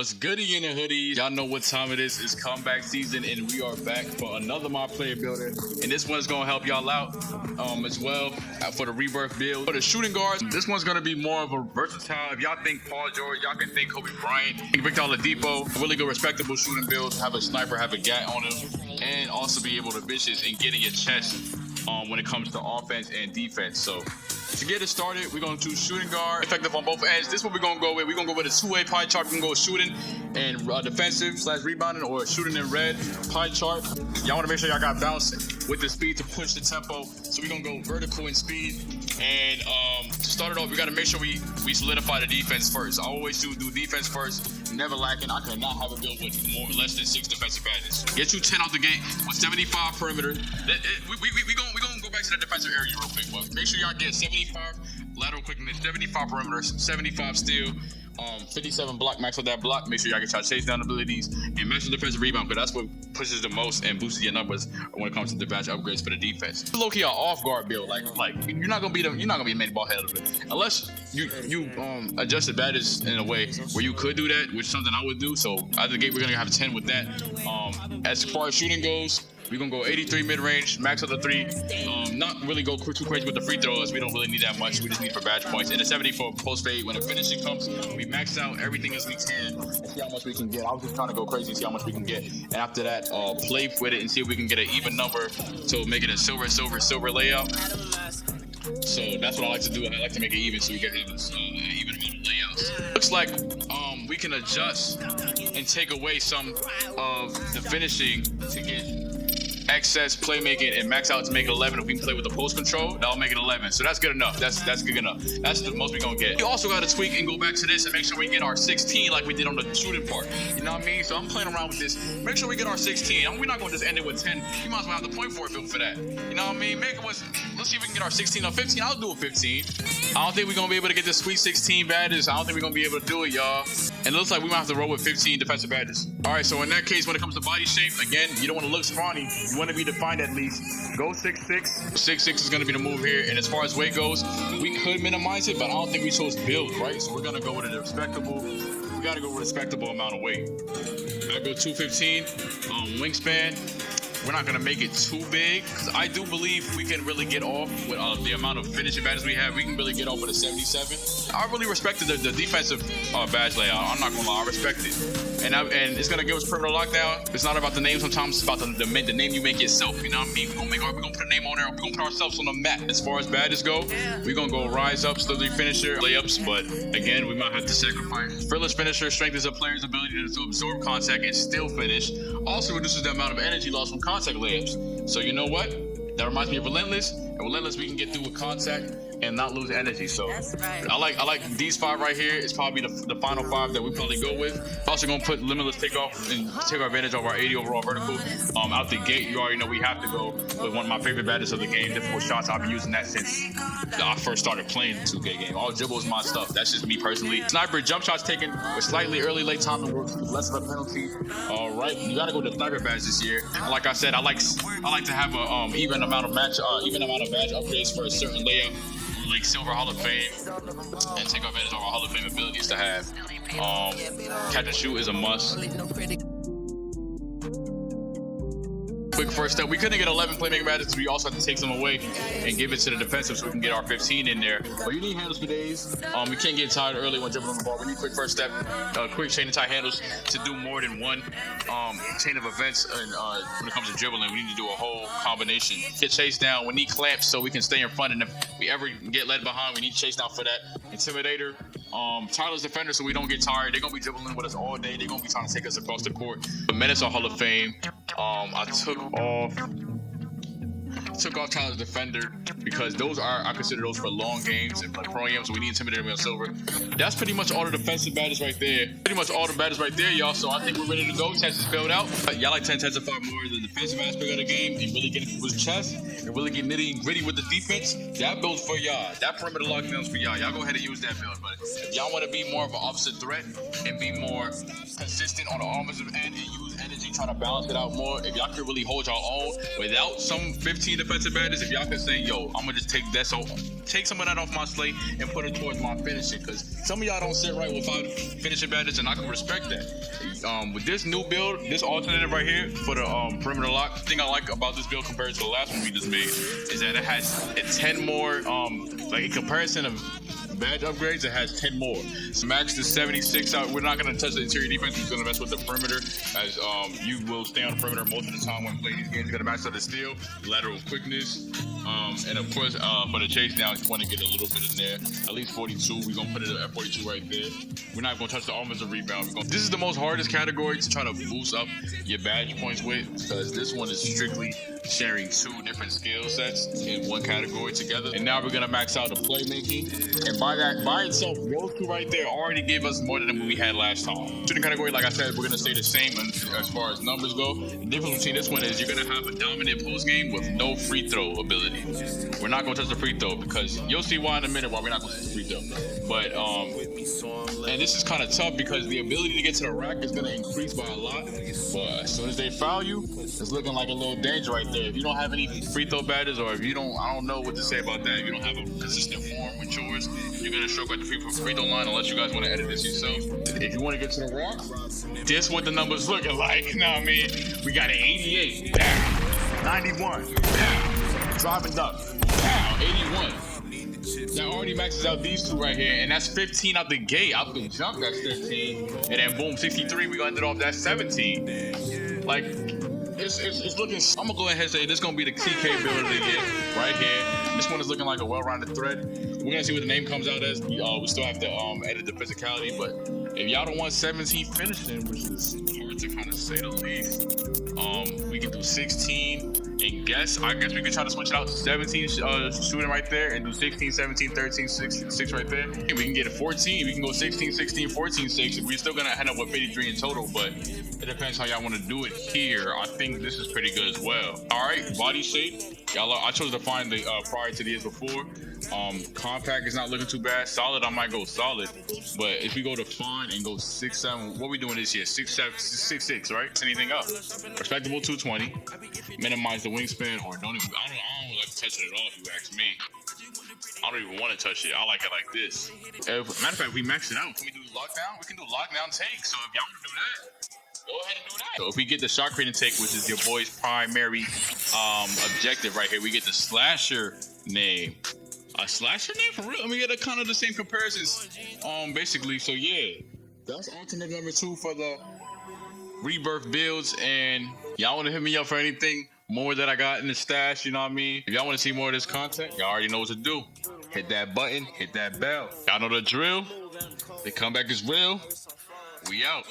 What's goody in the hoodies? Y'all know what time it is. It's comeback season, and we are back for another My Player builder. And this one's gonna help y'all out as well for the rebirth build. For the shooting guards, this one's gonna be more of a versatile. If y'all think Paul George, y'all can think Kobe Bryant, Victor Oladipo. Really good, respectable shooting build. Have a sniper, have a gat on him, and also be able to vicious and get in your chest when it comes to offense and defense. So to get it started, we're going to choose shooting guard, effective on both ends. This is what we're going to go with. We're going to go with a two-way pie chart. We can go shooting and defensive / rebounding, or shooting in red pie chart. Y'all want to make sure y'all got balance with the speed to push the tempo. So we're going to go vertical in speed. And to start it off, we got to make sure we solidify the defense first. I always do defense first, never lacking. I cannot have a build with less than 6 defensive badges. Get you 10 out the gate with 75 perimeter. We gonna go back to the defensive area real quick, but make sure y'all get 75 lateral quickness, 75 perimeter, 75 steal, 57 block, max on that block. Make sure y'all get y'all chase down abilities and max on defensive rebound, because that's what pushes the most and boosts your numbers when it comes to the badge upgrades for the defense. Low key, an off guard build, like you're not gonna be a main ball head of it unless you adjust the badges in a way where you could do that, which is something I would do. So out of the gate, we're gonna have 10 with that. As far as shooting goes, we're gonna go 83 mid-range, max of the 3. Not really go too crazy with the free throws. We don't really need that much. We just need for badge points. And a 70 for post fade. When the finishing comes, we max out everything as we can and see how much we can get. I was just trying to go crazy and see how much we can get. And after that, play with it and see if we can get an even number to make it a silver layout. So that's what I like to do. I like to make it even so we can have an even amount of layouts. Looks like we can adjust and take away some of the finishing to get excess playmaking and max out to make it 11. If we can play with the post control, that'll make it 11. So that's good enough. That's good enough. That's the most we're gonna get. We also got to tweak and go back to this and make sure we get our 16 like we did on the shooting part. You know what I mean? So I'm playing around with this. Make sure we get our 16. We're not gonna just end it with 10. You might as well have the point for it built for that. You know what I mean? Let's see if we can get our 16 or 15. I'll do a 15. I don't think we're gonna be able to get the sweet 16 badges. I don't think we're gonna be able to do it, y'all. And it looks like we might have to roll with 15 defensive badges. All right, so in that case, when it comes to body shape, again, you don't want to look scrawny. You want to be defined at least. Go 6'6". 6'6" is going to be the move here. And as far as weight goes, we could minimize it, but I don't think we chose build, right? So we're going to go with a respectable. We got to go with a respectable amount of weight. I go 215 wingspan. We're not going to make it too big, because I do believe we can really get off with the amount of finishing badges we have. We can really get off with a 77. I really respected the defensive badge layout. I'm not going to lie. I respect it. And it's going to give us perimeter lockdown. It's not about the name sometimes. It's about the name you make yourself. You know what I mean? We're going to put a name on there. We're going to put ourselves on the map. As far as badges go, we're going to go rise up, slowly finisher, layups. But again, we might have to sacrifice. Fearless finisher strengthens a player's ability to absorb contact and still finish. Also reduces the amount of energy lost from contact layups. So you know what? That reminds me of Relentless. And Relentless, we can get through with contact and not lose energy. So right. I like these 5 right here. It's probably the final 5 that we probably go with. Also gonna put Limitless Takeoff and take advantage of our 80 overall vertical. Out the gate, you already know we have to go with one of my favorite badges of the game, difficult shots. I've been using that since I first started playing the 2K game. All dribble is my stuff. That's just me personally. Sniper jump shots taken with slightly early late time to work, less of a penalty. All right, you gotta go to sniper badge this year. And like I said, I like to have a even amount of badge upgrades for a certain layout, like Silver Hall of Fame, and take advantage of our Hall of Fame abilities to have. Catch and shoot is a must. Quick first step, we couldn't get 11 playmaking badges, so we also have to take some away and give it to the defensive so we can get our 15 in there. But you need handles for days. We can't get tired early when dribbling the ball. We need quick first step, quick chain and tie handles to do more than one chain of events. And when it comes to dribbling, we need to do a whole combination. Get chased down. We need clamps so we can stay in front. And if we ever get led behind, we need chase down for that. Intimidator. Tireless defender so we don't get tired. They're going to be dribbling with us all day. They're going to be trying to take us across the court. The Menace are Hall of Fame. I took off Tireless Defender because I consider those for long games and like pro games. So we need Intimidator on silver. That's pretty much all the defensive badges right there. Pretty much all the badges right there, y'all. So I think we're ready to go. Chest is filled out. Y'all like to intensify more the defensive aspect of the game and really get into his chest and really get nitty and gritty with the defense. That build's for y'all. That perimeter lockdown's for y'all. Y'all go ahead and use that build. But if y'all want to be more of an offensive threat and be more consistent on the offensive end and use energy, trying to balance it out more, if y'all can really hold y'all own without some 15 defensive defensive badges, if y'all can say, yo, I'm gonna just take that, so take some of that off my slate and put it towards my finishing, because some of y'all don't sit right without finishing badges, and I can respect that. With this new build, this alternative right here for the perimeter lock, the thing I like about this build compared to the last one we just made is that it has 10 more, like in comparison of badge upgrades, it has 10 more. So max to 76 out. We're not going to touch the interior defense. We're going to mess with the perimeter, as you will stay on the perimeter most of the time when playing these games. You're going to max out the steal, lateral quickness, and of course for the chase down, you want to get a little bit in there, at least 42. We're going to put it at 42 right there. We're not going to touch the offensive rebound. This is the most hardest category to try to boost up your badge points with, because this one is strictly sharing 2 different skill sets in one category together. And now we're going to max out the playmaking, and by itself, those 2 right there already gave us more than what we had last time. Shooting category, like I said, we're gonna stay the same as far as numbers go. The difference between this one is you're gonna have a dominant post game with no free throw ability. We're not gonna touch the free throw, because you'll see why in a minute why we're not gonna touch the free throw. But and this is kind of tough because the ability to get to the rack is gonna increase by a lot. But as soon as they foul you, it's looking like a little danger right there. If you don't have any free throw badges, or if you don't, I don't know what to say about that. If you don't have a consistent form with yours, you're gonna stroke at the free throw line unless you guys want to edit this yourself. If you want to get to the rock, this what the numbers looking like. You know what I mean? We got an 88, pow, 91, pow, driving dunk, pow, 81. That already maxes out these 2 right here, and that's 15 out the gate. Out the jump, that's 15, and then boom, 63. We ended off that 17. Like, it's looking. I'm gonna go ahead and say this is gonna be the TK build of the year right here. This one is looking like a well-rounded thread. We're gonna see what the name comes out as. We still have to edit the physicality, but if y'all don't want 17 finishing, which is hard to kind of say the least, we can do 16 and I guess we could try to switch it out to 17 shooting right there and do 16, 17, 13, 6 right there. And we can get a 14. We can go 16, 16, 14, 6. We're still gonna end up with 53 in total, but it depends how y'all want to do it here. I think this is pretty good as well. All right, body shape. Y'all, I chose to find the prior to the years before. Compact is not looking too bad. Solid, I might go solid. But if we go to fine and go 6'7", what we doing this year? 6'7", 6'6", right? Anything up? Respectable 220. Minimize the wingspan, or don't even. I don't like to touch it at all. If you ask me, I don't even want to touch it. I like it like this. Matter of fact, we max it out. Can we do lockdown? We can do lockdown take. So if y'all want to do that, go ahead and do that. So if we get the shot creating take, which is your boy's primary objective right here, we get the slasher name. A slasher name for real? I mean, we get a kind of the same comparisons, basically. So yeah, that's alternate number 2 for the rebirth builds. And y'all want to hit me up for anything more that I got in the stash? You know what I mean? If y'all want to see more of this content, y'all already know what to do. Hit that button, hit that bell. Y'all know the drill. The comeback is real. We out.